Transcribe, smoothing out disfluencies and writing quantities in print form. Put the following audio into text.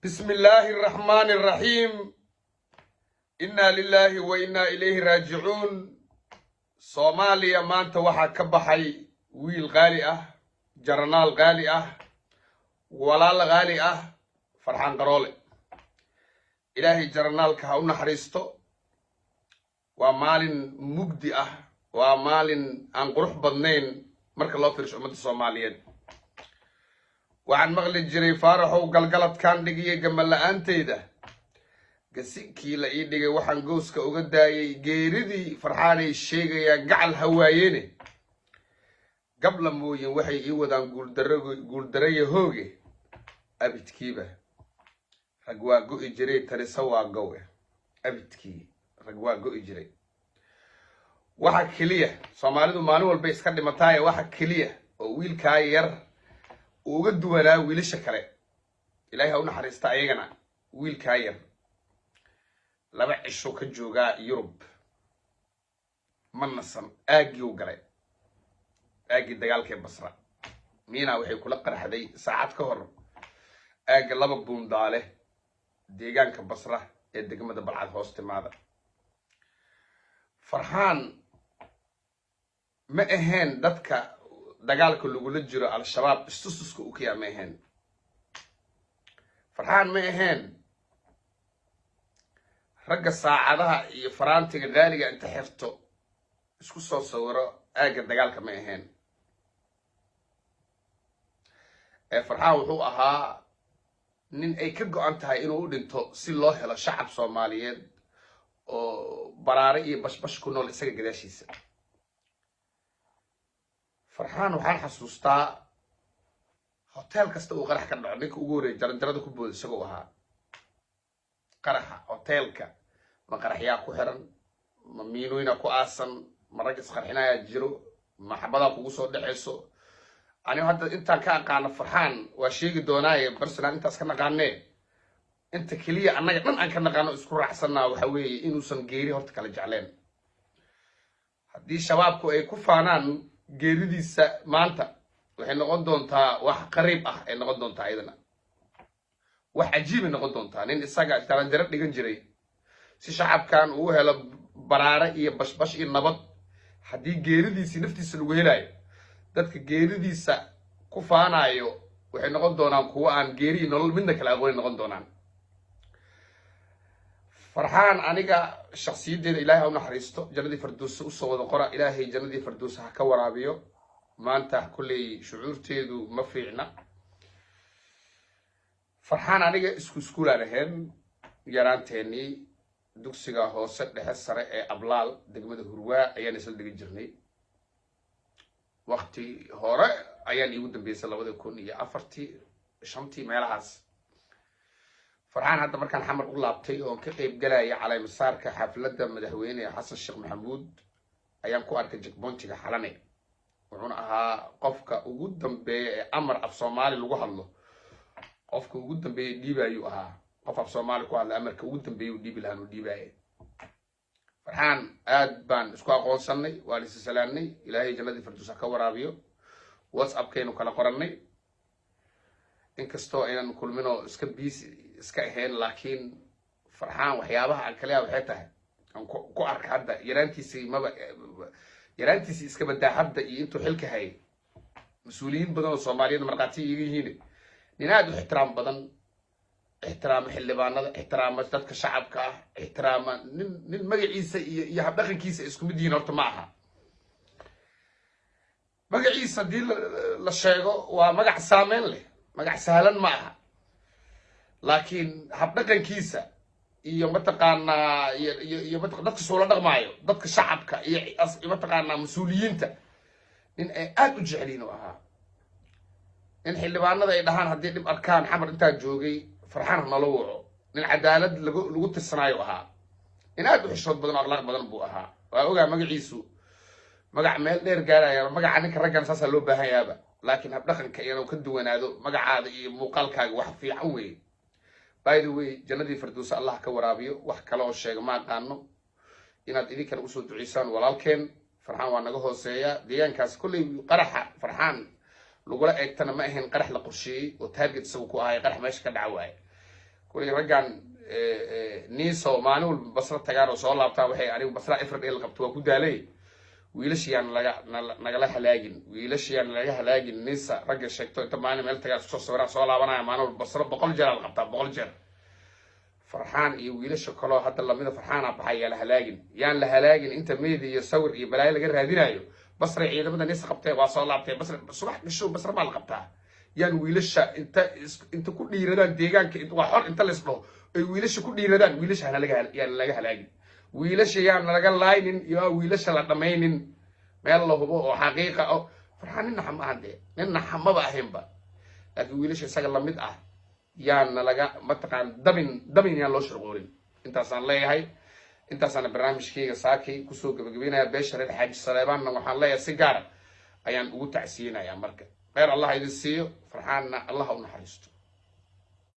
بسم الله الرحمن الرحيم إنا لله وإنا إليه راجعون. صوماليا maanta waxaa ka baxay wiil qaali ah, jaranaal qaali ah, walaal qaali ah, Farxaan Qaroole. Ilaahay jaranaalka ha u naxariisto. Waa maalin mugdi ah, waa maalin aan qurux badnayn marka loo fiirsho ummadda Soomaaliyeed. waxaan maqli jiray faaraxow galgaladkaan dhigiyay gamal la'aanteyda gasinkii la ii dhigay waxaan gooska uga daayay geeridii farxaanay sheegayaan gacal hawaayeene gabla mooyin waxay ii wadaan guuldaraya hooge abidkiiba rag waa go'i jiray tarisa waa gowe abidkii rag waa go'i jiray waxa keliya Soomaalidu maalin walba iska dhimatay waxa keliya oo wiilkaa yar uga duwanaa wiilasha kale ilaahay ha u naxariista ayagana wiilkaa yar laba cisho ka joogaa Yurub ma nasan aagii u galay aagii dagaalkii Basra miina waxay kula qarxaday saacad ka hor aaga laba buundaale deegaanka Basra ee degmada Balcad hoos timaada. Farxaan ma ahayn dadka dagaalka lagula jiro al-shabaab istususka u kiyama ahayn. Farxaan ma ahayn ragga saacadaha iyo faraantiga qaaliga inta xirto isku soo sawiro aaga dagaalka ma ahayn. Farxaan wuxuu ahaa nin ay ka go'an tahay inuu u dhinto si loo helo shacab Soomaaliyeed oo baraare iyo bashbash ku nool isaga gadaashiisa. Farxaan waxaan xasuustaa hotel kasta uu qarax ka dhaco ninka ugu horeeyay jaranjarada ku booday isagoo ahaa qaraxa hotelka ma qaraxyaa ku xiran ma miinooyina ku aasan ma rag isqarxinaya jiro ma xabada kugu soo dhaxayso aniga hadda intaan ka aqaan Farxaan waa sheegi doonaaye barsalan intaas ka naqaanee inta kaliya annaga dhan aan ka naqaano isku raacsanaa waxa weeye inuusan geeri horta kala jecleen. haddii shabaabku ay ku faanaan geeridiisa maanta waxay noqon doontaa wax qariib ah ay noqon doontaa iyadana wax cajiib noqon doontaa nin isaga jaranjaro dhigan jiray si shacabkan uu helo baraare iyo bashbash iyo nabad. haddii geeridiisa naftiisa lagu helayo dadka geeridiisa ku faanayo waxay noqon doonaan kuwa aan geeri nolol midna kala aqoon noqon doonaan. Farxaan aniga shakhsiyadeeda ilaahay ha u naxariisto jannadii fardoos u soo wada qora ilaahay jannadii fardoos ha ka waraabiyo maanta kulay shucuurteedu ma fiicna. Farxaan aniga iskuulaan ahayn yaraanteennii dugsiga hoose dhexe sare ee Ablaal degmada Hurwaa ayaan isla dhigi jirnay. waqti hore ayaan iigu dambeysay 2004 5 meelahaas. Farxaan hadda markaan xamar u laabtay oo ka qayb galay calay masaarka xafladda madaxweyne Xasan Sheekh Maxamuud ayaan ku arkay checkpointiga Xalane. wuxuuna ahaa qofka ugu dambeeya ee amar af Soomaali lagu hadlo qofka ugu dambeeya dhiibayo ahaa qof af Soomaali ku hadla amarka ugu dambeeya dhiibi lahaan u dhiibay. Farxaan aad baan isku aqoonsanay waa la salaanay ilaahay jannadii fardoos ka waraabiyo WhatsApp-keenu kala qorannay inkastoo aynan kulmino iska busy iska ahayn laakiin Farxaan waxyaabaha aan kaliya waxay tahay aan ku arka hadda yaraantiisii iska badaa hadda iyo intuu xilka hayay mas'uuliyiin badan oo Soomaaliyeed marqaati yihiin nin aad u ixtiraam badan ixtiraam xildhibaanada ixtiraam dadka shacabka ah ixtiraam nin magaciisa iyo habdhaqankiisa isku mid yihiin horta ma aha. magaciisa hadii la sheego waa magac saameyn leh magac sahlan ma aha laakiin habdhaqankiisa iyo mataqaanaa iyo dadka soo la dhaqmaayo dadka shacabka iyo mataqaanaa mas'uuliyiinta nin ay aad u jeceliin oo ahaa in xildhibaanada ay dhahaan haddii dhib arkaan xamar intaa joogay Farxaan nala waco nin cadaalad lagu tirsanaayo ahaa in aad u xishood badan oo akhlaaq badan buu ahaa. waa ogaa magaciisu magac meel dheer gaaraya magaca ninka raggan saasa loo baahan yaaba laakiin habdhaqanka inuu ka duwanaado magacaada iyo muuqaalkaaga wax fiican weeye. by the way jannadii fardoos Allah ka waraabiyo wax kale oo sheega ma aqaano inaad idinkan u soo duceysaan walaalkeen Farxaan waa naga hooseeya deegaankaas kulay qaraxa Farxaan lagula eegtana ma ahayn qarax la qorsheeyay oo target isagu ku ahay qarax meesha ka dhacawaay kulay raggan niiso maalin walba basra tagaan oo soo laabtaan waxay anigu basra ifrad el qabto waa ku daalay wiilashiyaan nagala halaagin wiilashiyaan laga halaagin niisa ragga sheegto inta maalin meel tagaan soo sawiraan soo laabanaya maalin walba basra 100 jeer la qabtaa 100 jeer فرحان iyo wiilasha kale hadda lamida farxaan baxay la halaagin yaan la halaagin inta meedi iyo sawir iyo balaayo laga raadinayo basra ciidamada niis qabtay waa soo laabtay basra subax bisho basra ma la qabtaa yaan wiilasha inta ku dhiiradaan deegaanka inta waa xor inta la isdho ay wiilasha ku dhiiradaan wiilasha laga halaagin wiilasha yaan laga laaynin iyo wiilasha la dhamaynin meel la hubo oo xaqiiqa oo farxaan inna xamaade inna xamaba ahaynba laakiin wiilasha isaga lamid ah yaan laga mataqaan dabin yaan loo shirqoorin intaasaan leeyahay intaasaan barnaamijkayga saakay kusoo gabagabeynaya beesha reer xaaji saleebaanna waxaan leeyahay si gaar ayaan ugu tacsiyinayaa marka khayr allah idin siiyo farxaanna allah u naxariisto